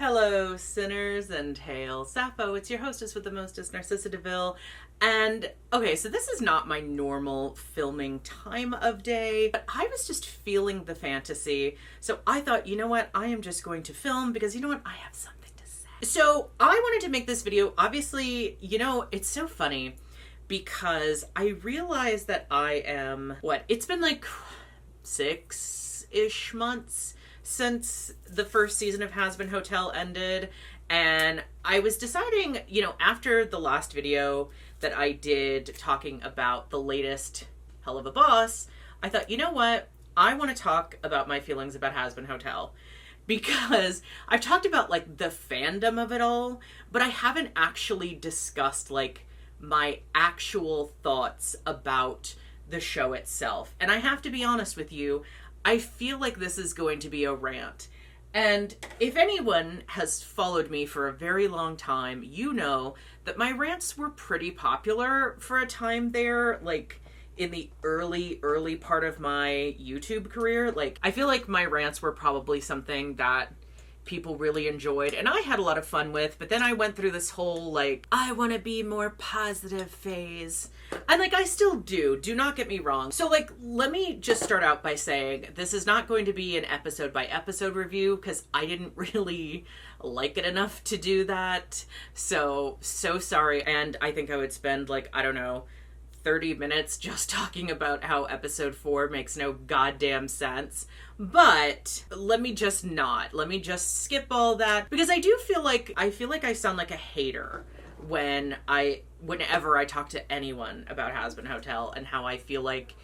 Hello, sinners, and hail Sappho. It's your hostess with the mostest, Narcissa DeVille. And, okay, so this is not my normal filming time of day, but I was just feeling the fantasy. So I thought, you know what, I am just going to film because, you know what, I have something to say. So I wanted to make this video. Obviously, you know, it's so funny because I realized that I am, it's been like 6-ish months since the first season of Hazbin Hotel ended, and I was deciding, you know, after the last video that I did talking about the latest Hell of a Boss, I thought, you know what, I want to talk about my feelings about Hazbin Hotel, because I've talked about, like, the fandom of it all, but I haven't actually discussed, like, my actual thoughts about the show itself. And I have to be honest with you, I feel like this is going to be a rant. And if anyone has followed me for a very long time, you know that my rants were pretty popular for a time there, like in the early part of my YouTube career. Like, I feel like my rants were probably something that people really enjoyed and I had a lot of fun with, but then I went through this whole, like, I want to be more positive phase. And, like, I still do not get me wrong. So, like, let me just start out by saying this is not going to be an episode by episode review because I didn't really like it enough to do that. So sorry. And I think I would spend, like, I don't know, 30 minutes just talking about how episode 4 makes no goddamn sense. But let me just skip all that, because I feel like I sound like a hater whenever I talk to anyone about Hazbin Hotel and how I feel like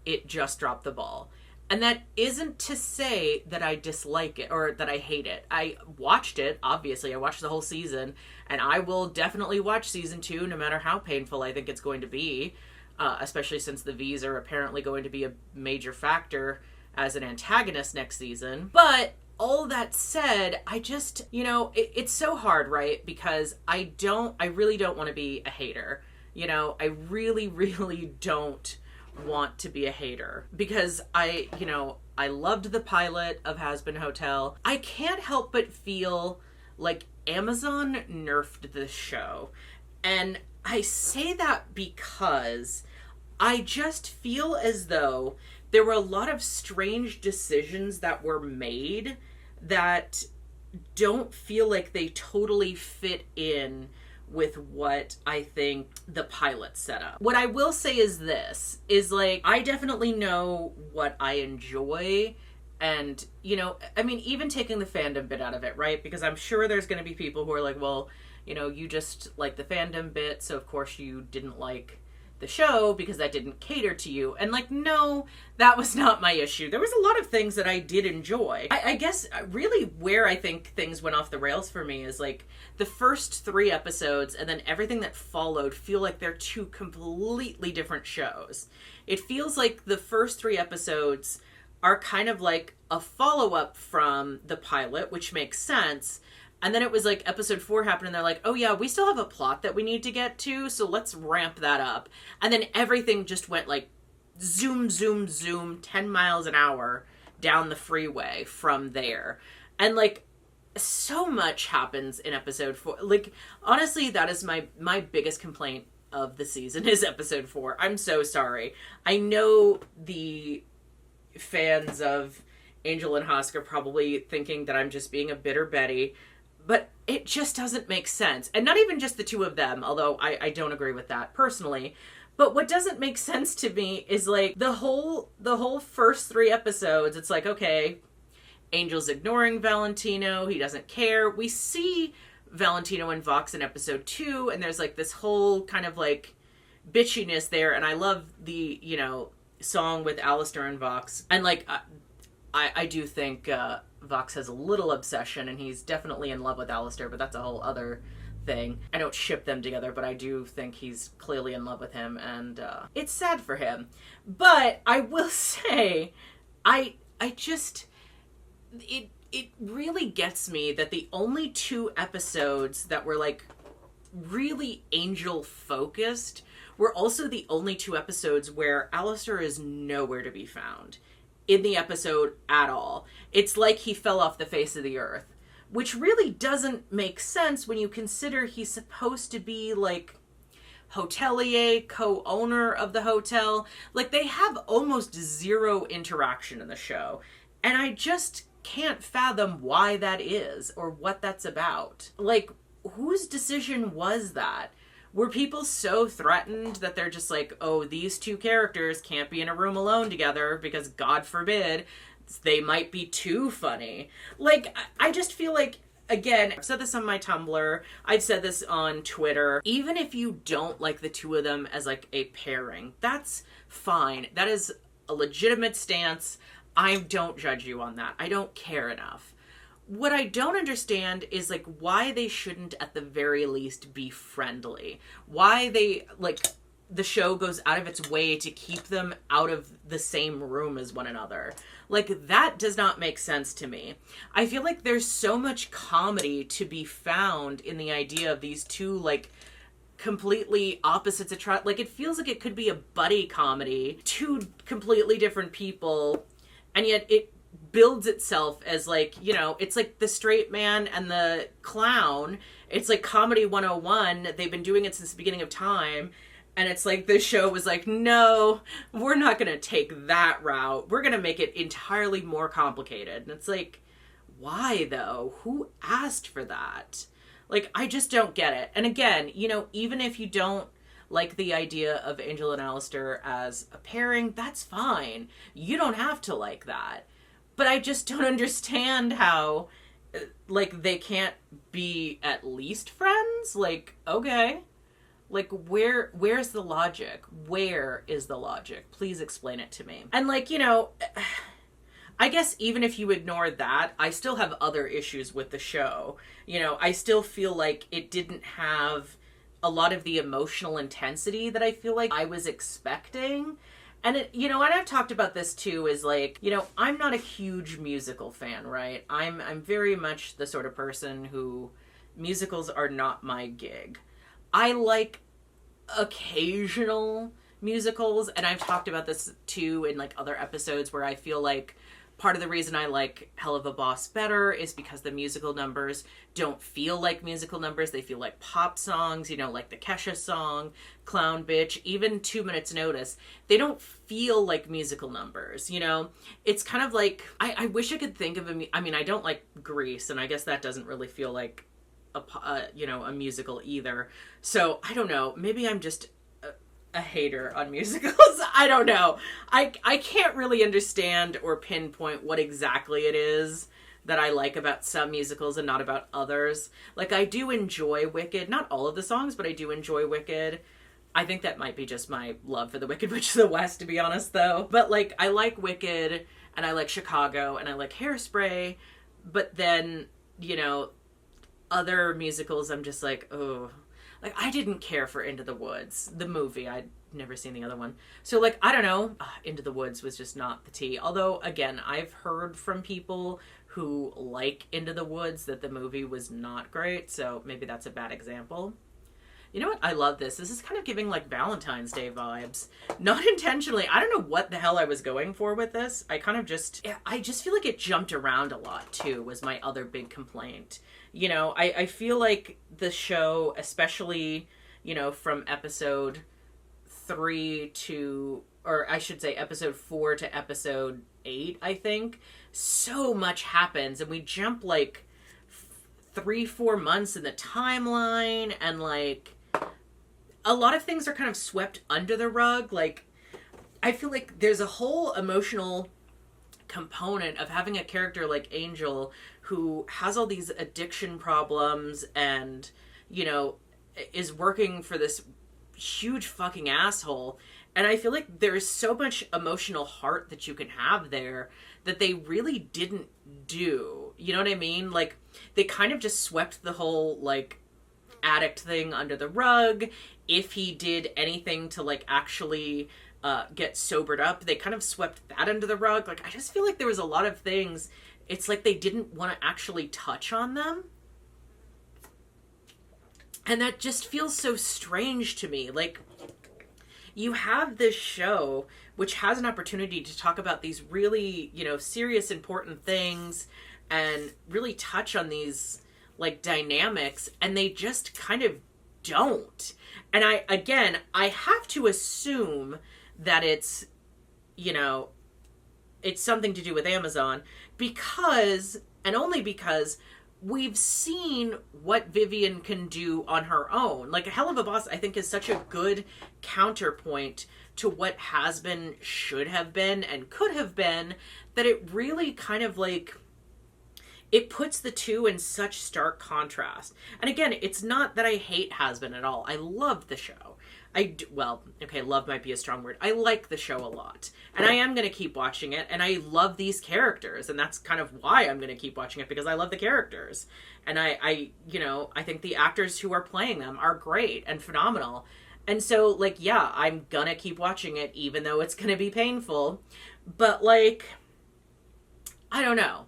it just dropped the ball. And that isn't to say that I dislike it or that I hate it. I watched it, obviously. I watched the whole season, and I will definitely watch season 2 no matter how painful I think it's going to be, especially since the V's are apparently going to be a major factor as an antagonist next season. But all that said, I just, you know, it's so hard, right? Because I really don't want to be a hater. You know, I really don't want to be a hater because I loved the pilot of Hazbin Hotel. I can't help but feel like Amazon nerfed the show. And I say that because I just feel as though there were a lot of strange decisions that were made that don't feel like they totally fit in with what I think the pilot set up. What I will say is this, is like, I definitely know what I enjoy. And, you know, I mean, even taking the fandom bit out of it, right? Because I'm sure there's going to be people who are like, well, you know, you just like the fandom bit, so of course you didn't like the show because that didn't cater to you. And, like, no, that was not my issue. There was a lot of things that I did enjoy. I guess really where I think things went off the rails for me is, like, the first 3 episodes and then everything that followed feel like they're 2 completely different shows. It feels like the first 3 episodes are kind of like a follow-up from the pilot, which makes sense. And then it was like episode 4 happened and they're like, oh yeah, we still have a plot that we need to get to, so let's ramp that up. And then everything just went like zoom, 10 miles an hour down the freeway from there. And, like, so much happens in episode 4. Like, honestly, that is my biggest complaint of the season is episode 4. I'm so sorry. I know the fans of Angel and Alastor are probably thinking that I'm just being a bitter Betty, but it just doesn't make sense. And not even just the 2 of them, although I don't agree with that personally. But what doesn't make sense to me is, like, the whole first 3 episodes, it's like, okay, Angel's ignoring Valentino, he doesn't care. We see Valentino and Vox in episode 2, and there's, like, this whole kind of, like, bitchiness there, and I love the, you know, song with Alastor and Vox. And, like, I do think Vox has a little obsession, and he's definitely in love with Alastor, but that's a whole other thing. I don't ship them together, but I do think he's clearly in love with him, and it's sad for him. But I will say, I just, it really gets me that the only 2 episodes that were, like, really Angel focused were also the only 2 episodes where Alastor is nowhere to be found in the episode at all. It's like he fell off the face of the earth which really doesn't make sense when you consider he's supposed to be like hotelier, co-owner of the hotel. Like, they have almost zero interaction in the show, and I just can't fathom why that is or what that's about. Like, whose decision was that? Were people so threatened that they're just like, oh, these two characters can't be in a room alone together because, God forbid, they might be too funny? Like, I just feel like, again, I've said this on my Tumblr, I've said this on Twitter, even if you don't like the two of them as like a pairing, that's fine. That is a legitimate stance. I don't judge you on that. I don't care enough. What I don't understand is like why they shouldn't at the very least be friendly. Why they, like, the show goes out of its way to keep them out of the same room as one another. Like, that does not make sense to me. I feel like there's so much comedy to be found in the idea of these two, like, completely opposites attract. Like, it feels like it could be a buddy comedy, two completely different people, and yet it builds itself as like, you know, it's like the straight man and the clown. It's like comedy 101. They've been doing it since the beginning of time. And it's like this show was like, no, we're not going to take that route. We're going to make it entirely more complicated. And it's like, why though? Who asked for that? Like, I just don't get it. And again, you know, even if you don't like the idea of Angel and Alastor as a pairing, that's fine. You don't have to like that. But I just don't understand how, like, they can't be at least friends? Like, okay. Like, where's the logic? Where is the logic? Please explain it to me. And, like, you know, I guess even if you ignore that, I still have other issues with the show. You know, I still feel like it didn't have a lot of the emotional intensity that I feel like I was expecting. And it, you know, and I've talked about this too, is like, you know, I'm not a huge musical fan, right? I'm very much the sort of person who musicals are not my gig. I like occasional musicals, and I've talked about this too in like other episodes where I feel like part of the reason I like Hell of a Boss better is because the musical numbers don't feel like musical numbers. They feel like pop songs, you know, like the Kesha song, Clown Bitch, even 2 Minutes Notice. They don't feel like musical numbers, you know? It's kind of like, I wish I could think of I mean, I don't like Grease, and I guess that doesn't really feel like you know, a musical either. So I don't know, maybe I'm just a hater on musicals. I don't know. I can't really understand or pinpoint what exactly it is that I like about some musicals and not about others. Like, I do enjoy Wicked, not all of the songs, but I do enjoy Wicked. I think that might be just my love for the Wicked Witch of the West, to be honest, though. But like, I like Wicked, and I like Chicago, and I like Hairspray, but then, you know, other musicals, I'm just like, oh, like, I didn't care for Into the Woods, the movie. I'd never seen the other one. So, like, I don't know. Into the Woods was just not the tea. Although, again, I've heard from people who like Into the Woods that the movie was not great. So maybe that's a bad example. You know what? I love this. This is kind of giving, like, Valentine's Day vibes. Not intentionally. I don't know what the hell I was going for with this. I just feel like it jumped around a lot, too, was my other big complaint. You know, I feel like the show, especially, you know, from episode 3 to, or I should say episode 4 to episode 8, I think, so much happens, and we jump, like, 3-4 months in the timeline, and, like, a lot of things are kind of swept under the rug. Like, I feel like there's a whole emotional component of having a character like Angel who has all these addiction problems and, you know, is working for this huge fucking asshole. And I feel like there's so much emotional heart that you can have there that they really didn't do. You know what I mean? Like, they kind of just swept the whole, like, addict thing under the rug. If he did anything to, like, actually get sobered up, they kind of swept that under the rug. Like, I just feel like there was a lot of things, it's like they didn't want to actually touch on them. And that just feels so strange to me. Like, you have this show which has an opportunity to talk about these really, you know, serious, important things and really touch on these like dynamics, and they just kind of don't. And I have to assume that it's, you know, it's something to do with Amazon, because, and only because, we've seen what Vivian can do on her own. Like, A Hell of a Boss, I think, is such a good counterpoint to what Hazbin should have been and could have been, that it really kind of like, it puts the two in such stark contrast. And again, it's not that I hate Hazbin at all. I love the show. Well, okay, love might be a strong word. I like the show a lot. And I am going to keep watching it. And I love these characters. And that's kind of why I'm going to keep watching it, because I love the characters. And I think the actors who are playing them are great and phenomenal. And so, like, yeah, I'm going to keep watching it, even though it's going to be painful. But, like, I don't know.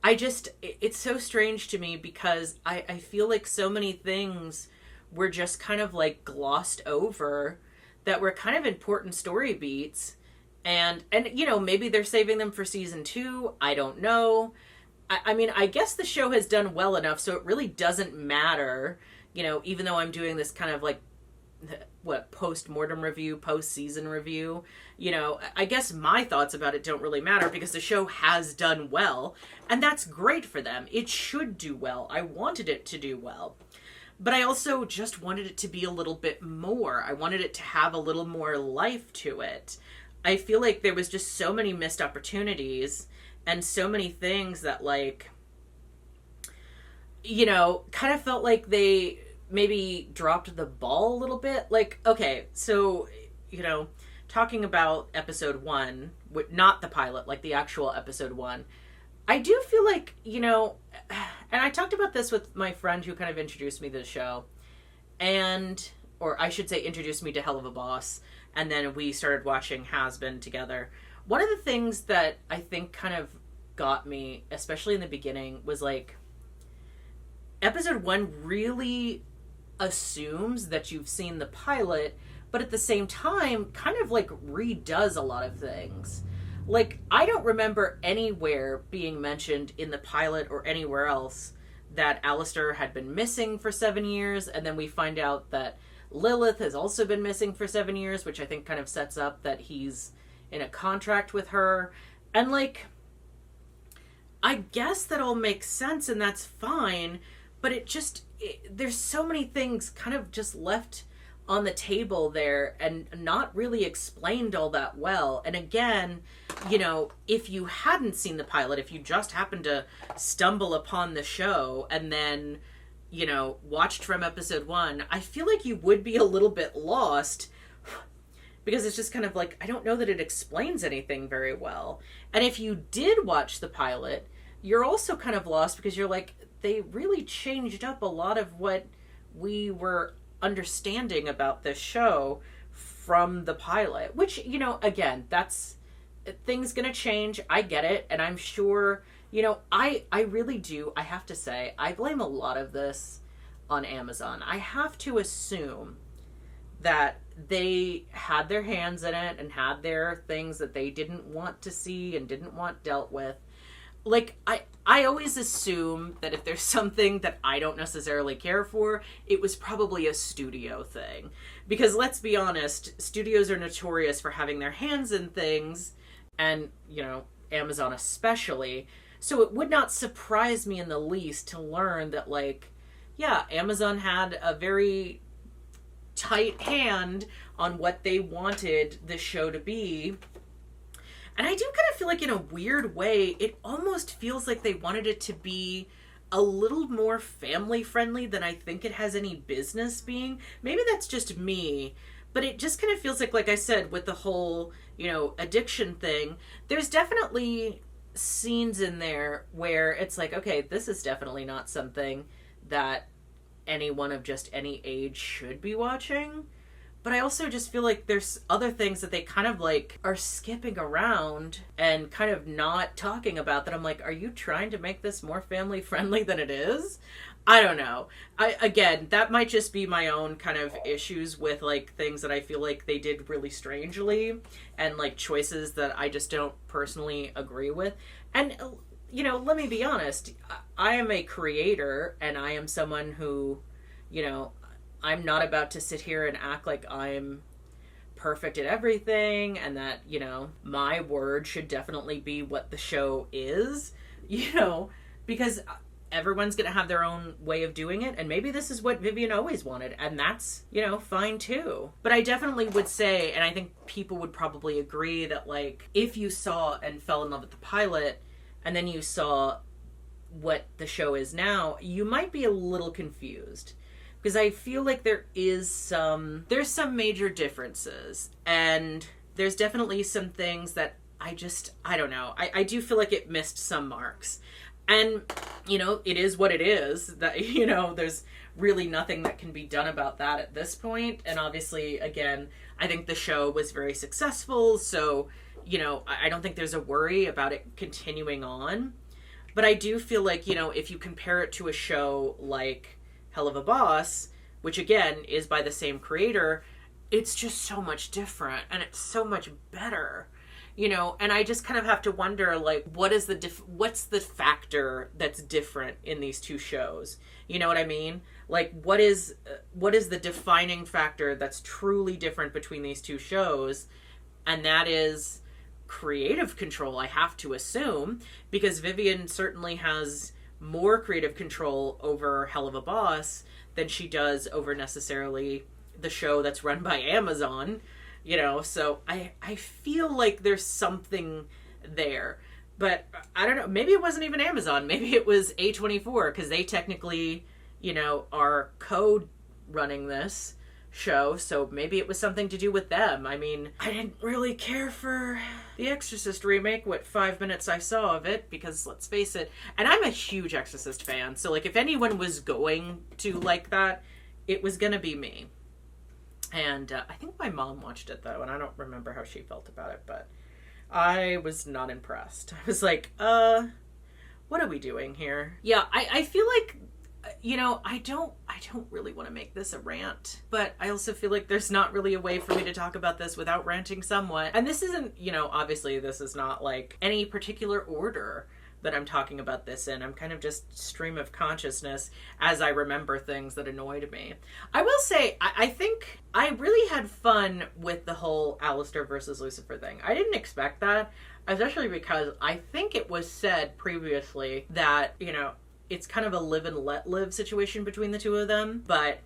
It's so strange to me, because I feel like so many things were just kind of like glossed over that were kind of important story beats. And maybe they're saving them for season 2. I don't know. I mean, I guess the show has done well enough, so it really doesn't matter, even though I'm doing this kind of like, post-mortem review, post-season review, I guess my thoughts about it don't really matter, because the show has done well, and that's great for them. It should do well. I wanted it to do well. But I also just wanted it to be a little bit more. I wanted it to have a little more life to it. I feel like there was just so many missed opportunities, and so many things that, like, kind of felt like they maybe dropped the ball a little bit. Like, okay, so, talking about episode 1, not the pilot, like the actual episode 1, I do feel like, and I talked about this with my friend who kind of introduced me to the show, or I should say introduced me to Hell of a Boss, and then we started watching Hazbin together. One of the things that I think kind of got me, especially in the beginning, was like, episode 1 really assumes that you've seen the pilot, but at the same time kind of like redoes a lot of things. Like, I don't remember anywhere being mentioned in the pilot or anywhere else that Alastor had been missing for 7 years, and then we find out that Lilith has also been missing for 7 years, which I think kind of sets up that he's in a contract with her. And, like, I guess that all makes sense and that's fine, but there's so many things kind of just left on the table there and not really explained all that well. And again, if you hadn't seen the pilot, if you just happened to stumble upon the show and then, watched from episode 1, I feel like you would be a little bit lost, because it's just kind of like, I don't know that it explains anything very well. And if you did watch the pilot, you're also kind of lost, because you're like, they really changed up a lot of what we were understanding about this show from the pilot, which, again, that's, things gonna change. I get it. And I'm sure, I really do. I have to say, I blame a lot of this on Amazon. I have to assume that they had their hands in it and had their things that they didn't want to see and didn't want dealt with. Like, I always assume that if there's something that I don't necessarily care for, it was probably a studio thing. Because let's be honest, studios are notorious for having their hands in things, and, Amazon especially. So it would not surprise me in the least to learn that, like, yeah, Amazon had a very tight hand on what they wanted the show to be. And I do kind of feel like, in a weird way, it almost feels like they wanted it to be a little more family friendly than I think it has any business being. Maybe that's just me, but it just kind of feels like I said, with the whole, addiction thing, there's definitely scenes in there where it's like, okay, this is definitely not something that anyone of just any age should be watching. But I also just feel like there's other things that they kind of like are skipping around and kind of not talking about, that I'm like, are you trying to make this more family friendly than it is? I don't know. Again, that might just be my own kind of issues with like things that I feel like they did really strangely, and like choices that I just don't personally agree with. And, let me be honest. I am a creator, and I am someone who, I'm not about to sit here and act like I'm perfect at everything and that, my word should definitely be what the show is, because everyone's going to have their own way of doing it. And maybe this is what Vivian always wanted. And that's, fine too. But I definitely would say, and I think people would probably agree that, like, if you saw and fell in love with the pilot and then you saw what the show is now, you might be a little confused. Because I feel like there's some major differences. And there's definitely some things that I don't know. I do feel like it missed some marks. And, it is what it is. That, there's really nothing that can be done about that at this point. And obviously, again, I think the show was very successful. So, I don't think there's a worry about it continuing on. But I do feel like, if you compare it to a show like Hell of a Boss, which again is by the same creator, it's just so much different and it's so much better. And I just kind of have to wonder, like, what's the factor that's different in these two shows? You know what I mean? Like, what is the defining factor that's truly different between these two shows? And that is creative control, I have to assume, because Vivian certainly has more creative control over Hell of a Boss than she does over necessarily the show that's run by Amazon. So I feel like there's something there. But I don't know, maybe it wasn't even Amazon. Maybe it was A24, because they technically, are co-running this show. So maybe it was something to do with them. I mean, I didn't really care for The Exorcist remake, what 5 minutes I saw of it, because let's face it, and I'm a huge Exorcist fan. So, like, if anyone was going to like that, it was going to be me. And I think my mom watched it, though, and I don't remember how she felt about it, but I was not impressed. I was like, what are we doing here? Yeah, I feel like, I don't really want to make this a rant, but I also feel like there's not really a way for me to talk about this without ranting somewhat. And this isn't, obviously this is not like any particular order that I'm talking about this in. I'm kind of just stream of consciousness as I remember things that annoyed me. I will say, I think I really had fun with the whole Alastor versus Lucifer thing. I didn't expect that, especially because I think it was said previously that, it's kind of a live and let live situation between the two of them. But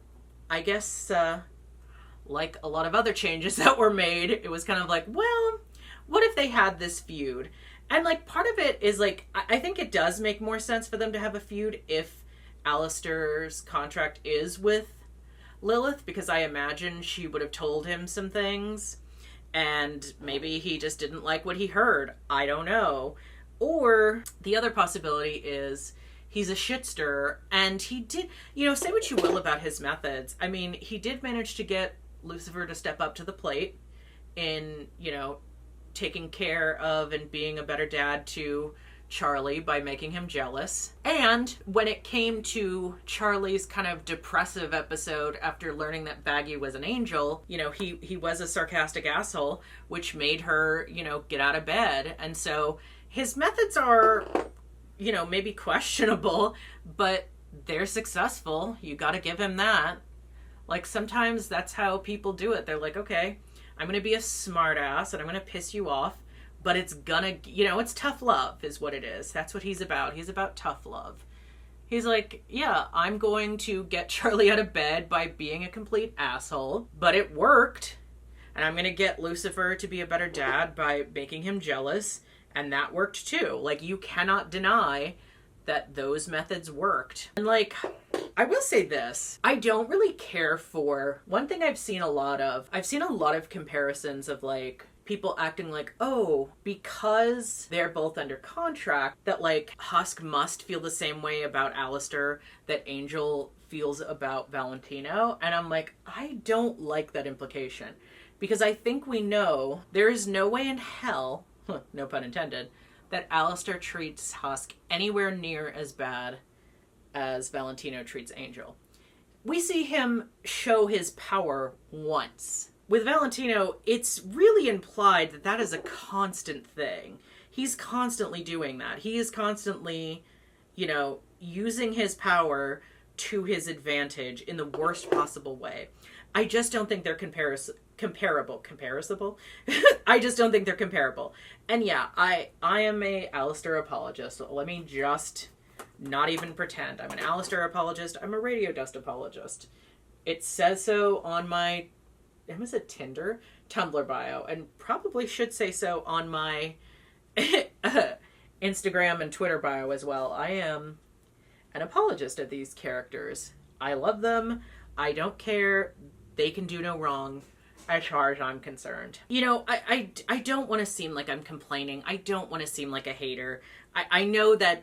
I guess, like a lot of other changes that were made, it was kind of like, well, what if they had this feud? And, like, part of it is, like, I think it does make more sense for them to have a feud if Alastor's contract is with Lilith, because I imagine she would have told him some things, and maybe he just didn't like what he heard. I don't know. Or the other possibility is he's a shitster, and he did, say what you will about his methods. I mean, he did manage to get Lucifer to step up to the plate in, taking care of and being a better dad to Charlie by making him jealous. And when it came to Charlie's kind of depressive episode after learning that Baggy was an angel, he was a sarcastic asshole, which made her, get out of bed. And so his methods are, maybe questionable, but they're successful. You got to give him that. Like, sometimes that's how people do it. They're like, okay, I'm going to be a smartass and I'm going to piss you off, but it's gonna, it's tough love is what it is. That's what he's about. He's about tough love. He's like, yeah, I'm going to get Charlie out of bed by being a complete asshole, but it worked. And I'm going to get Lucifer to be a better dad by making him jealous, and that worked too. Like, you cannot deny that those methods worked. And, like, I will say this, I don't really care for, one thing I've seen a lot of comparisons of, like, people acting like, oh, because they're both under contract, that, like, Husk must feel the same way about Alastor that Angel feels about Valentino. And I'm like, I don't like that implication, because I think we know there is no way in hell, no pun intended, that Alastor treats Husk anywhere near as bad as Valentino treats Angel. We see him show his power once. With Valentino, it's really implied that that is a constant thing. he's constantly doing that. He is constantly, using his power to his advantage in the worst possible way. I just don't think they're comparable. I just don't think they're comparable. And yeah, I am a Alastor apologist. Let me just not even pretend. I'm an Alastor apologist. I'm a radiodust apologist. It says so on my, was it Tinder? Tumblr bio, and probably should say so on my Instagram and Twitter bio as well. I am an apologist of these characters. I love them. I don't care. They can do no wrong as far as I'm concerned. I don't want to seem like I'm complaining. I don't want to seem like a hater. I know that,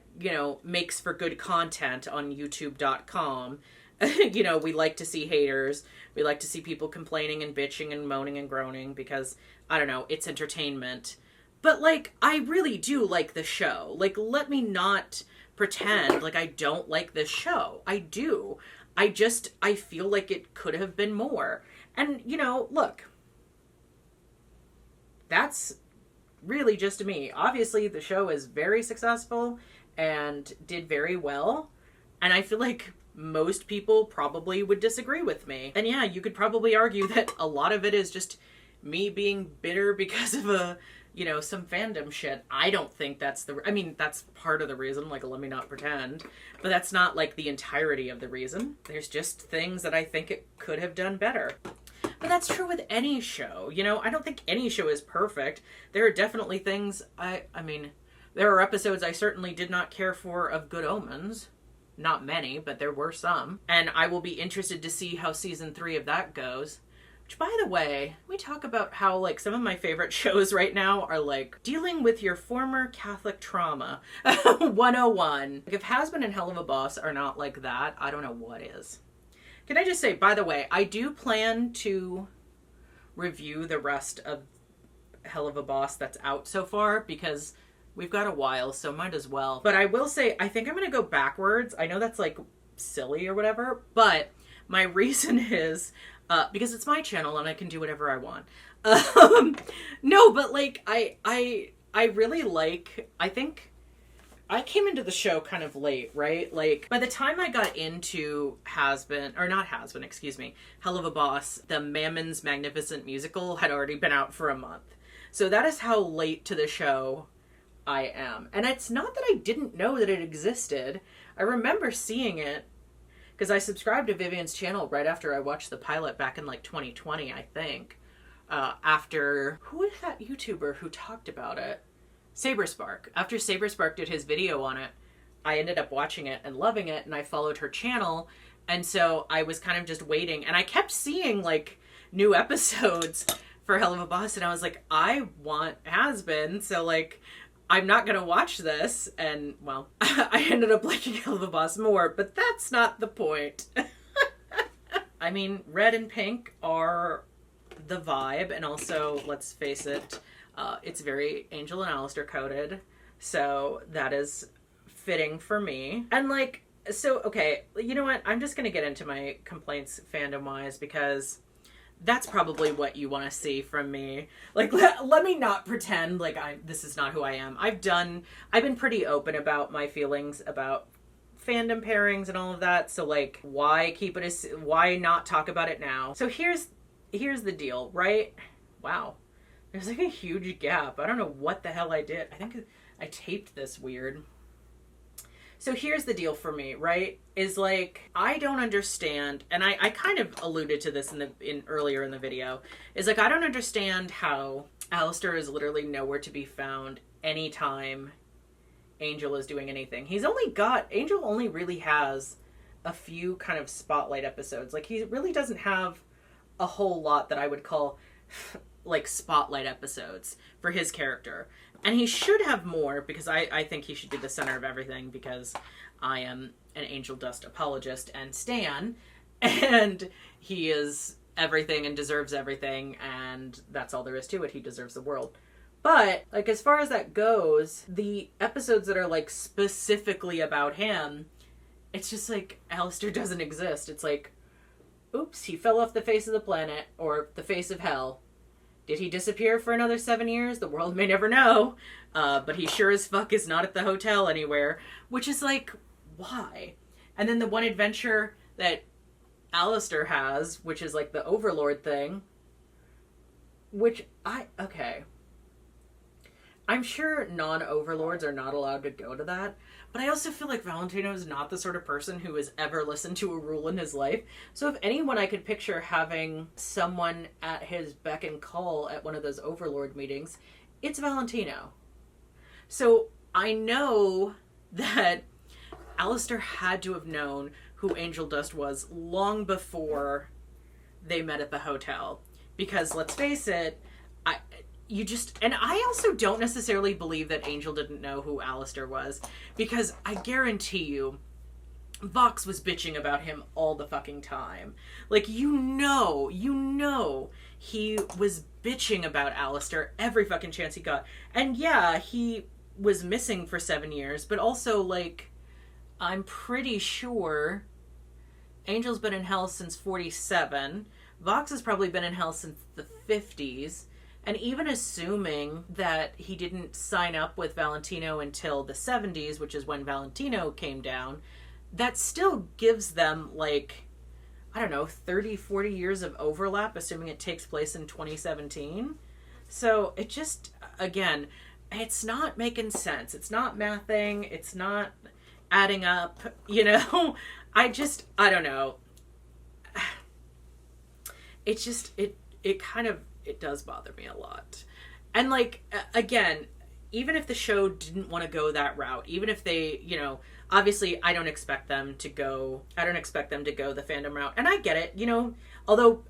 makes for good content on youtube.com. We like to see haters. We like to see people complaining and bitching and moaning and groaning because, I don't know, it's entertainment. But, I really do like the show. Let me not pretend like I don't like this show. I do. I feel like it could have been more. And, look, that's really just me. Obviously, the show is very successful and did very well. And I feel like most people probably would disagree with me. And yeah, you could probably argue that a lot of it is just me being bitter because of some fandom shit. I don't think that's that's part of the reason, let me not pretend. But that's not, the entirety of the reason. There's just things that I think it could have done better. But that's true with any show. I don't think any show is perfect. There are definitely things, there are episodes I certainly did not care for of Good Omens. Not many, but there were some. And I will be interested to see how season 3 of that goes. Which, by the way, we talk about how, some of my favorite shows right now are, dealing with your former Catholic trauma. 101. If Hazbin and Hell of a Boss are not like that, I don't know what is. Can I just say, by the way, I do plan to review the rest of Hell of a Boss that's out so far, because we've got a while, so might as well. But I will say, I think I'm going to go backwards. I know that's, silly or whatever, but my reason is, because it's my channel and I can do whatever I want. No, but, I really I think I came into the show kind of late, right? By the time I got into Hell of a Boss, the Mammon's Magnificent Musical had already been out for a month. So that is how late to the show I am. And it's not that I didn't know that it existed. I remember seeing it because I subscribed to Vivian's channel right after I watched the pilot back in 2020, I think. After, who is that YouTuber who talked about it? Saberspark. After Saberspark did his video on it, I ended up watching it and loving it, and I followed her channel. And so I was kind of just waiting, and I kept seeing new episodes for Hell of a Boss, and I was like, I want Hazbin, so I'm not going to watch this. And, well, I ended up liking Hell of a Boss more, but that's not the point. Red and pink are the vibe, and also, let's face it, it's very Angel and Alastor coded, so that is fitting for me. And, so, okay, you know what? I'm just going to get into my complaints fandom-wise, because that's probably what you want to see from me. Let me not pretend this is not who I am. I've been pretty open about my feelings about fandom pairings and all of that. So why not talk about it now? So here's the deal, right? Wow. There's a huge gap. I don't know what the hell I did. I think I taped this weird. So here's the deal for me, right? Is I don't understand, and I kind of alluded to this earlier in the video, is I don't understand how Alastor is literally nowhere to be found anytime Angel is doing anything. Angel only really has a few kind of spotlight episodes. He really doesn't have a whole lot that I would call spotlight episodes for his character. And he should have more, because I think he should be the center of everything, because I am an Angel Dust apologist and stan, and he is everything and deserves everything, and that's all there is to it. He deserves the world. But, as far as that goes, the episodes that are, specifically about him, it's just, Alastor doesn't exist. It's oops, he fell off the face of the planet, or the face of hell, Did he disappear for another 7 years? The world may never know. But he sure as fuck is not at the hotel anywhere. Which is like, why? And then the one adventure that Alastor has, which is like the Overlord thing, which okay. I'm sure non-overlords are not allowed to go to that, but I also feel like Valentino is not the sort of person who has ever listened to a rule in his life. So if anyone I could picture having someone at his beck and call at one of those overlord meetings, it's Valentino. So I know that Alastor had to have known who Angel Dust was long before they met at the hotel. Because let's face it, and I also don't necessarily believe that Angel didn't know who Alastor was, because I guarantee you, Vox was bitching about him all the fucking time. Like, you know, he was bitching about Alastor every fucking chance he got. And yeah, he was missing for 7 years, but also, like, I'm pretty sure Angel's been in hell since 47. Vox has probably been in hell since the 50s. And even assuming that he didn't sign up with Valentino until the 70s, which is when Valentino came down, that still gives them, like, I don't know, 30, 40 years of overlap, assuming it takes place in 2017. So it just, again, it's not making sense. It's not mathing. It's not adding up, you know? I don't know. It's just, it does bother me a lot. And, like, again, even if the show didn't want to go that route, even if they, you know, obviously I don't expect them to go the fandom route. And I get it, you know, although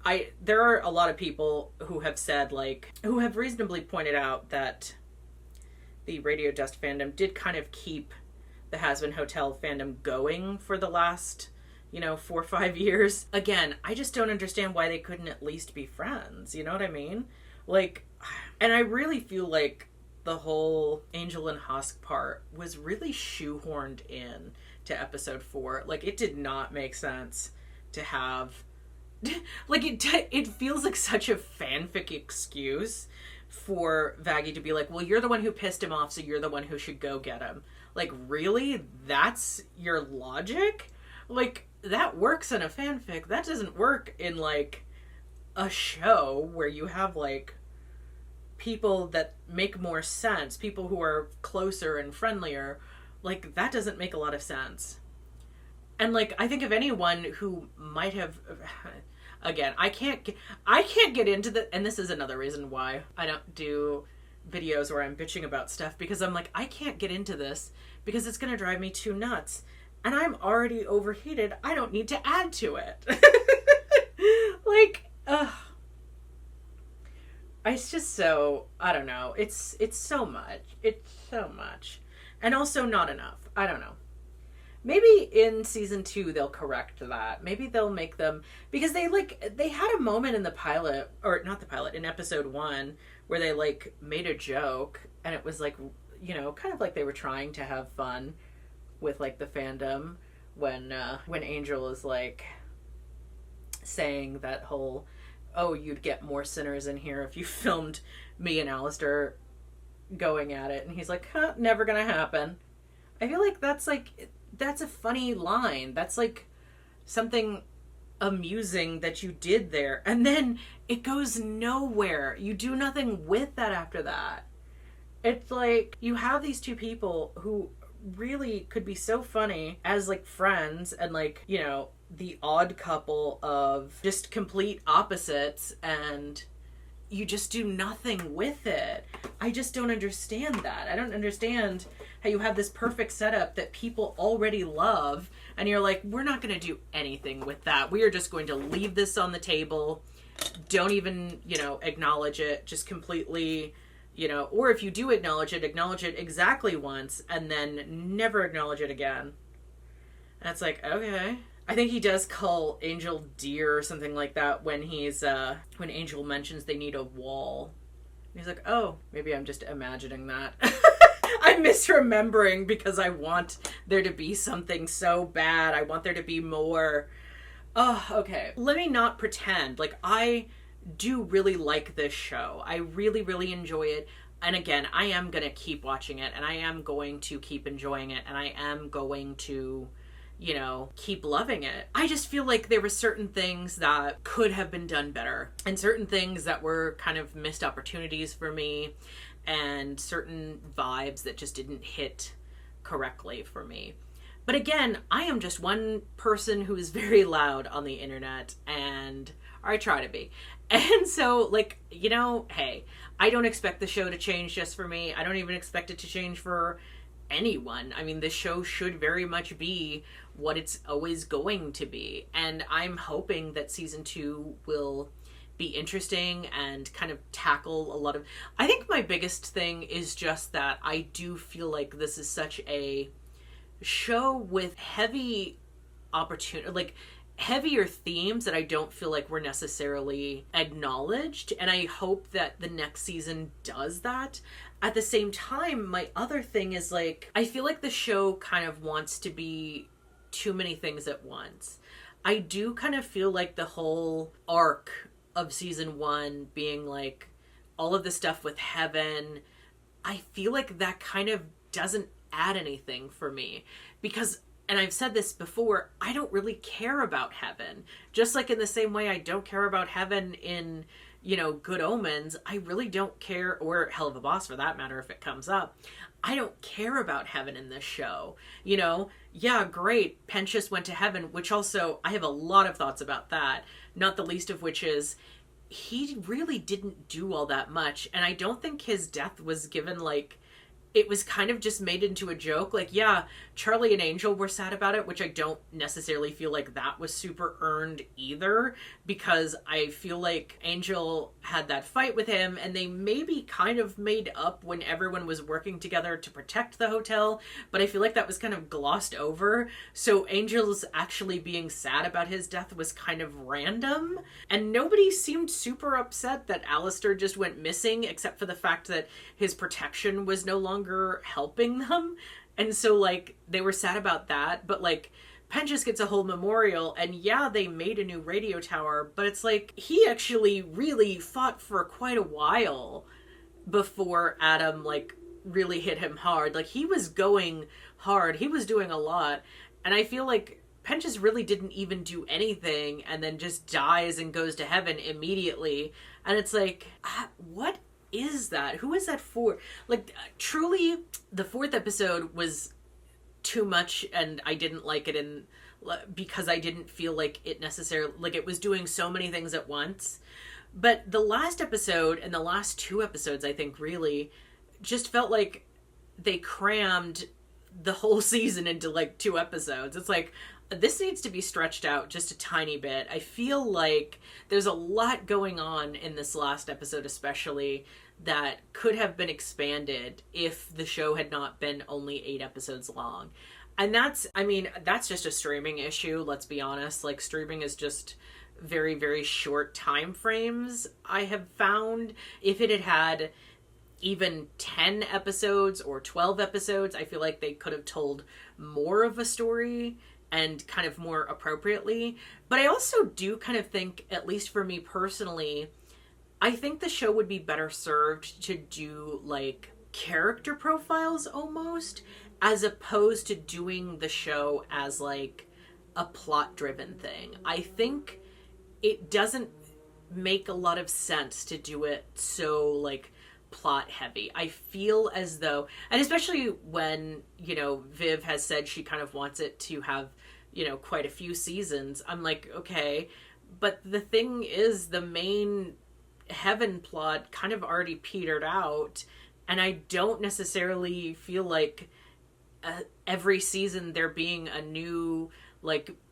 there are a lot of people who have said, like, who have reasonably pointed out that the radiodust fandom did kind of keep the Hazbin Hotel fandom going for the last, 4 or 5 years. Again, I just don't understand why they couldn't at least be friends. You know what I mean? Like, and I really feel like the whole Angel and Husk part was really shoehorned in to episode 4. Like, it did not make sense to have, like, it feels like such a fanfic excuse for Vaggie to be like, well, you're the one who pissed him off, so you're the one who should go get him. Like, really? That's your logic? Like, that works in a fanfic. That doesn't work in, like, a show where you have, like, people that make more sense, people who are closer and friendlier. Like, that doesn't make a lot of sense. And, like, I think of anyone who might have, again, I can't get into the, and this is another reason why I don't do videos where I'm bitching about stuff, because I'm like, I can't get into this because it's going to drive me too nuts. And I'm already overheated. I don't need to add to it. Like, it's just so, I don't know. It's so much. It's so much. And also not enough. I don't know. Maybe in season 2 they'll correct that. Maybe they'll make them, because they had a moment in the pilot, or not the pilot, in episode 1 where they, like, made a joke, and it was like, kind of like they were trying to have fun with, like, the fandom when Angel is, like, saying that whole, oh, you'd get more sinners in here if you filmed me and Alastor going at it, and he's like, never gonna happen. I feel like that's a funny line. That's, like, something amusing that you did there, and then it goes nowhere. You do nothing with that after that. It's like, you have these two people who really could be so funny as, like, friends, and, like, the odd couple of just complete opposites, and you just do nothing with it. I just don't understand that. I don't understand how you have this perfect setup that people already love, and you're like, we're not going to do anything with that. We are just going to leave this on the table. Don't even, acknowledge it. Just completely, or if you do acknowledge it exactly once, and then never acknowledge it again. And it's like, okay. I think he does call Angel dear or something like that when when Angel mentions they need a wall. And he's like, oh, maybe I'm just imagining that. I'm misremembering because I want there to be something so bad. I want there to be more. Oh, okay. Let me not pretend. Like, I do really like this show. I really, really enjoy it. And again, I am going to keep watching it, and I am going to keep enjoying it, and I am going to, keep loving it. I just feel like there were certain things that could have been done better, and certain things that were kind of missed opportunities for me, and certain vibes that just didn't hit correctly for me. But again, I am just one person who is very loud on the internet, or I try to be. And so, hey, I don't expect the show to change just for me. I don't even expect it to change for anyone. I mean, this show should very much be what it's always going to be. And I'm hoping that season 2 will be interesting and kind of tackle a lot of... I think my biggest thing is just that I do feel like this is such a show with heavy opportunity, heavier themes that I don't feel like were necessarily acknowledged, and I hope that the next season does that. At the same time, my other thing is I feel like the show kind of wants to be too many things at once. I do kind of feel like the whole arc of season 1 being all of the stuff with heaven, I feel like that kind of doesn't add anything for me, because, and I've said this before, I don't really care about heaven. Just like in the same way I don't care about heaven in, Good Omens, I really don't care, or Hell of a Boss for that matter if it comes up. I don't care about heaven in this show. Yeah, great, Pensius went to heaven, which also, I have a lot of thoughts about that, not the least of which is, he really didn't do all that much, and I don't think his death was given, it was kind of just made into a joke. Yeah, Charlie and Angel were sad about it, which I don't necessarily feel like that was super earned either, because I feel like Angel had that fight with him, and they maybe kind of made up when everyone was working together to protect the hotel, but I feel like that was kind of glossed over. So Angel's actually being sad about his death was kind of random, and nobody seemed super upset that Alastor just went missing, except for the fact that his protection was no longer helping them. And so they were sad about that, but Pensius gets a whole memorial, and yeah, they made a new radio tower, but it's he actually really fought for quite a while before Adam really hit him hard. He was going hard, he was doing a lot, and I feel like Pensius really didn't even do anything and then just dies and goes to heaven immediately, and it's what is that? Who is that for? Truly, the 4th episode was too much, and I didn't like it because I didn't feel like it necessarily, it was doing so many things at once. But the last episode and the last 2 episodes, I think, really just felt like they crammed the whole season into 2 episodes. It's this needs to be stretched out just a tiny bit. I feel like there's a lot going on in this last episode especially that could have been expanded if the show had not been only 8 episodes long. And that's just a streaming issue, let's be honest. Streaming is just very, very short time frames, I have found. If it had even 10 episodes or 12 episodes, I feel like they could have told more of a story and kind of more appropriately. But I also do kind of think, at least for me personally, I think the show would be better served to do character profiles almost, as opposed to doing the show as a plot driven thing. I think it doesn't make a lot of sense to do it so plot heavy. I feel as though, and especially when, Viv has said she kind of wants it to have, quite a few seasons, I'm okay, but the thing is, the main heaven plot kind of already petered out, and I don't necessarily feel like every season there being a new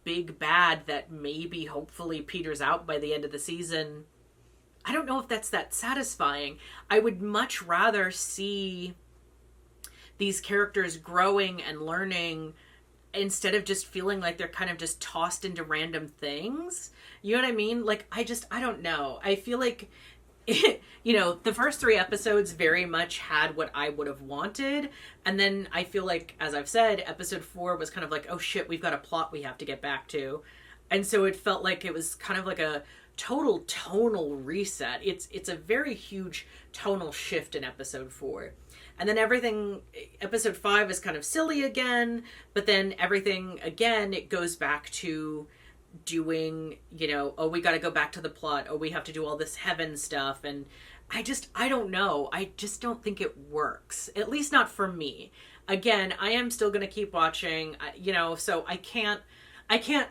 big bad that maybe hopefully peters out by the end of the season. I don't know if that's that satisfying. I would much rather see these characters growing and learning instead of just feeling like they're kind of just tossed into random things. You know what I mean? I don't know. I feel like, the first 3 episodes very much had what I would have wanted. And then I feel like, as I've said, episode 4 was kind of oh shit, we've got a plot we have to get back to. And so it felt like it was kind of a total tonal reset. It's a very huge tonal shift in episode 4. And then episode 5 is kind of silly again, but then everything again, it goes back to doing, oh, we got to go back to the plot. Oh, we have to do all this heaven stuff. And I don't know. I just don't think it works. At least not for me. Again, I am still going to keep watching, so I can't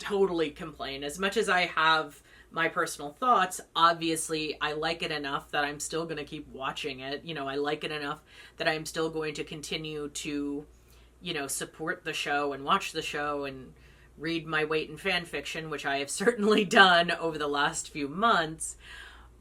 totally complain. As much as I have my personal thoughts, obviously I like it enough that I'm still going to keep watching it. I like it enough that I'm still going to continue to, support the show and watch the show and read my weight in fan fiction, which I have certainly done over the last few months.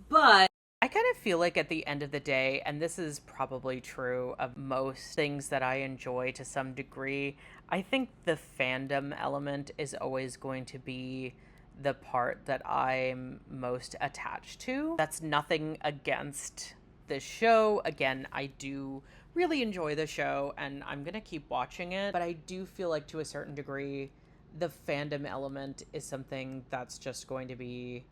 But I kind of feel like at the end of the day, and this is probably true of most things that I enjoy to some degree, I think the fandom element is always going to be the part that I'm most attached to. That's nothing against the show. Again, I do really enjoy the show and I'm going to keep watching it, but I do feel like to a certain degree, the fandom element is something that's just going to be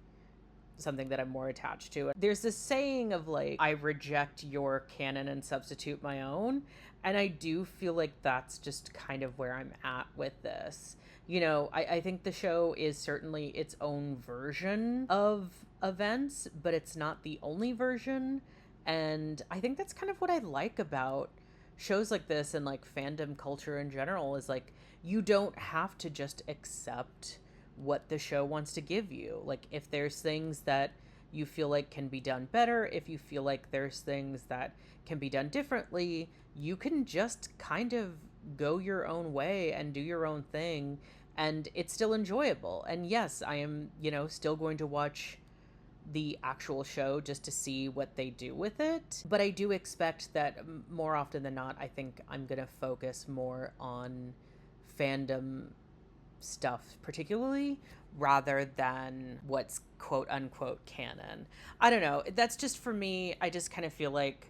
something that I'm more attached to. There's this saying of like, I reject your canon and substitute my own. And I do feel like that's just kind of where I'm at with this. I think the show is certainly its own version of events, but it's not the only version. And I think that's kind of what I like about shows like this and like fandom culture in general is like, you don't have to just accept what the show wants to give you. Like if there's things that you feel like can be done better, if you feel like there's things that can be done differently, you can just kind of go your own way and do your own thing and it's still enjoyable. And yes, I am, still going to watch the actual show just to see what they do with it. But I do expect that more often than not, I think I'm going to focus more on fandom stuff particularly rather than what's quote unquote canon. I don't know. That's just for me. I just kind of feel like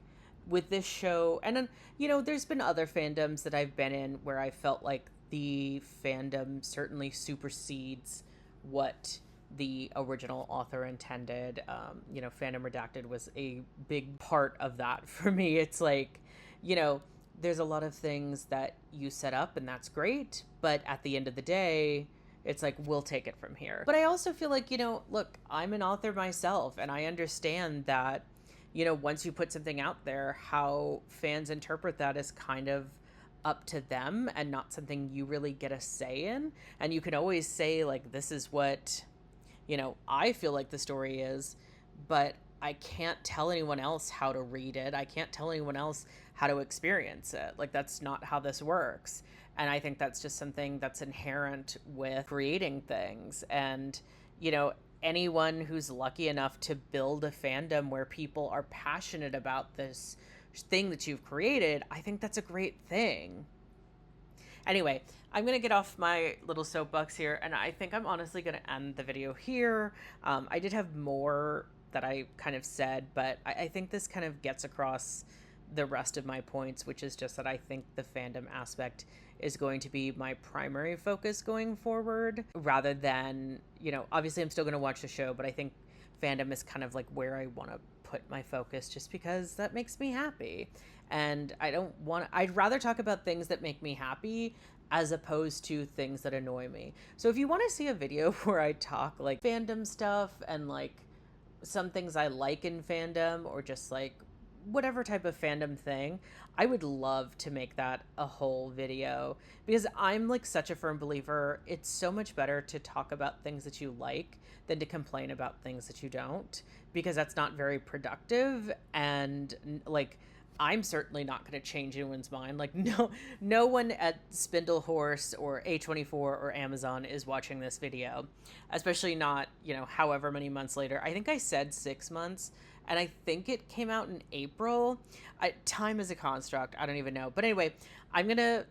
with this show, and then, there's been other fandoms that I've been in where I felt like the fandom certainly supersedes what the original author intended. Fandom Redacted was a big part of that for me. It's like, there's a lot of things that you set up and that's great, but at the end of the day, it's like, we'll take it from here. But I also feel like, look, I'm an author myself and I understand that, once you put something out there, how fans interpret that is kind of up to them and not something you really get a say in. And you can always say like, this is what, I feel like the story is, but I can't tell anyone else how to read it. I can't tell anyone else how to experience it. Like, that's not how this works. And I think that's just something that's inherent with creating things. And, anyone who's lucky enough to build a fandom where people are passionate about this thing that you've created, I think that's a great thing. Anyway, I'm going to get off my little soapbox here, and I think I'm honestly going to end the video here. I did have more that I kind of said, but I think this kind of gets across the rest of my points, which is just that I think the fandom aspect is going to be my primary focus going forward, rather than, obviously I'm still going to watch the show, but I think fandom is kind of like where I want to put my focus just because that makes me happy. And I'd rather talk about things that make me happy as opposed to things that annoy me. So if you want to see a video where I talk like fandom stuff and like some things I like in fandom or just like whatever type of fandom thing, I would love to make that a whole video, because I'm like such a firm believer it's so much better to talk about things that you like than to complain about things that you don't, because that's not very productive. And like, I'm certainly not going to change anyone's mind. Like no one at Spindle Horse or A24 or Amazon is watching this video, especially not, however many months later. I think I said 6 months, and I think it came out in April. Time is a construct. I don't even know. But anyway, I'm gonna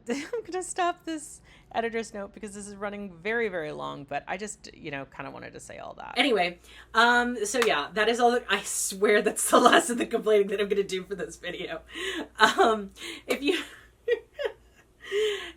stop this editor's note because this is running very, very long. But I just, kind of wanted to say all that. Anyway, so yeah, that is all. I swear that's the last of the complaining that I'm gonna do for this video. If you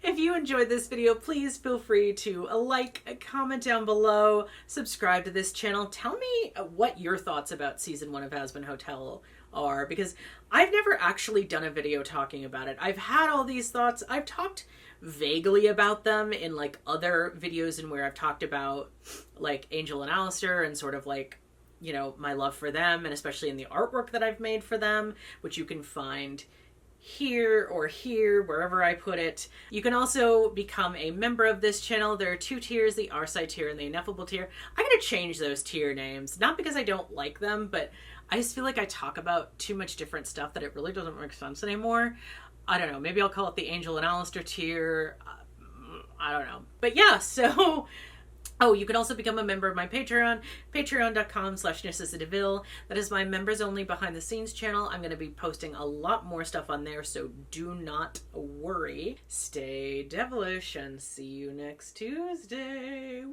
If you enjoyed this video, please feel free to like, comment down below, subscribe to this channel. Tell me what your thoughts about season 1 of Hazbin Hotel are, because I've never actually done a video talking about it. I've had all these thoughts. I've talked vaguely about them in like other videos and where I've talked about like Angel and Alastor and sort of like, you know, my love for them, and especially in the artwork that I've made for them, which you can find here or here, wherever I put it. You can also become a member of this channel. There are 2 tiers, the R-side tier and the ineffable tier. I'm gonna change those tier names, not because I don't like them, but I just feel like I talk about too much different stuff that it really doesn't make sense anymore. I don't know, maybe I'll call it the Angel and Alastor tier. I don't know. But yeah, so... Oh, you can also become a member of my Patreon, patreon.com/NissisDeVille. That is my members only behind the scenes channel. I'm going to be posting a lot more stuff on there, so do not worry. Stay devilish and see you next Tuesday.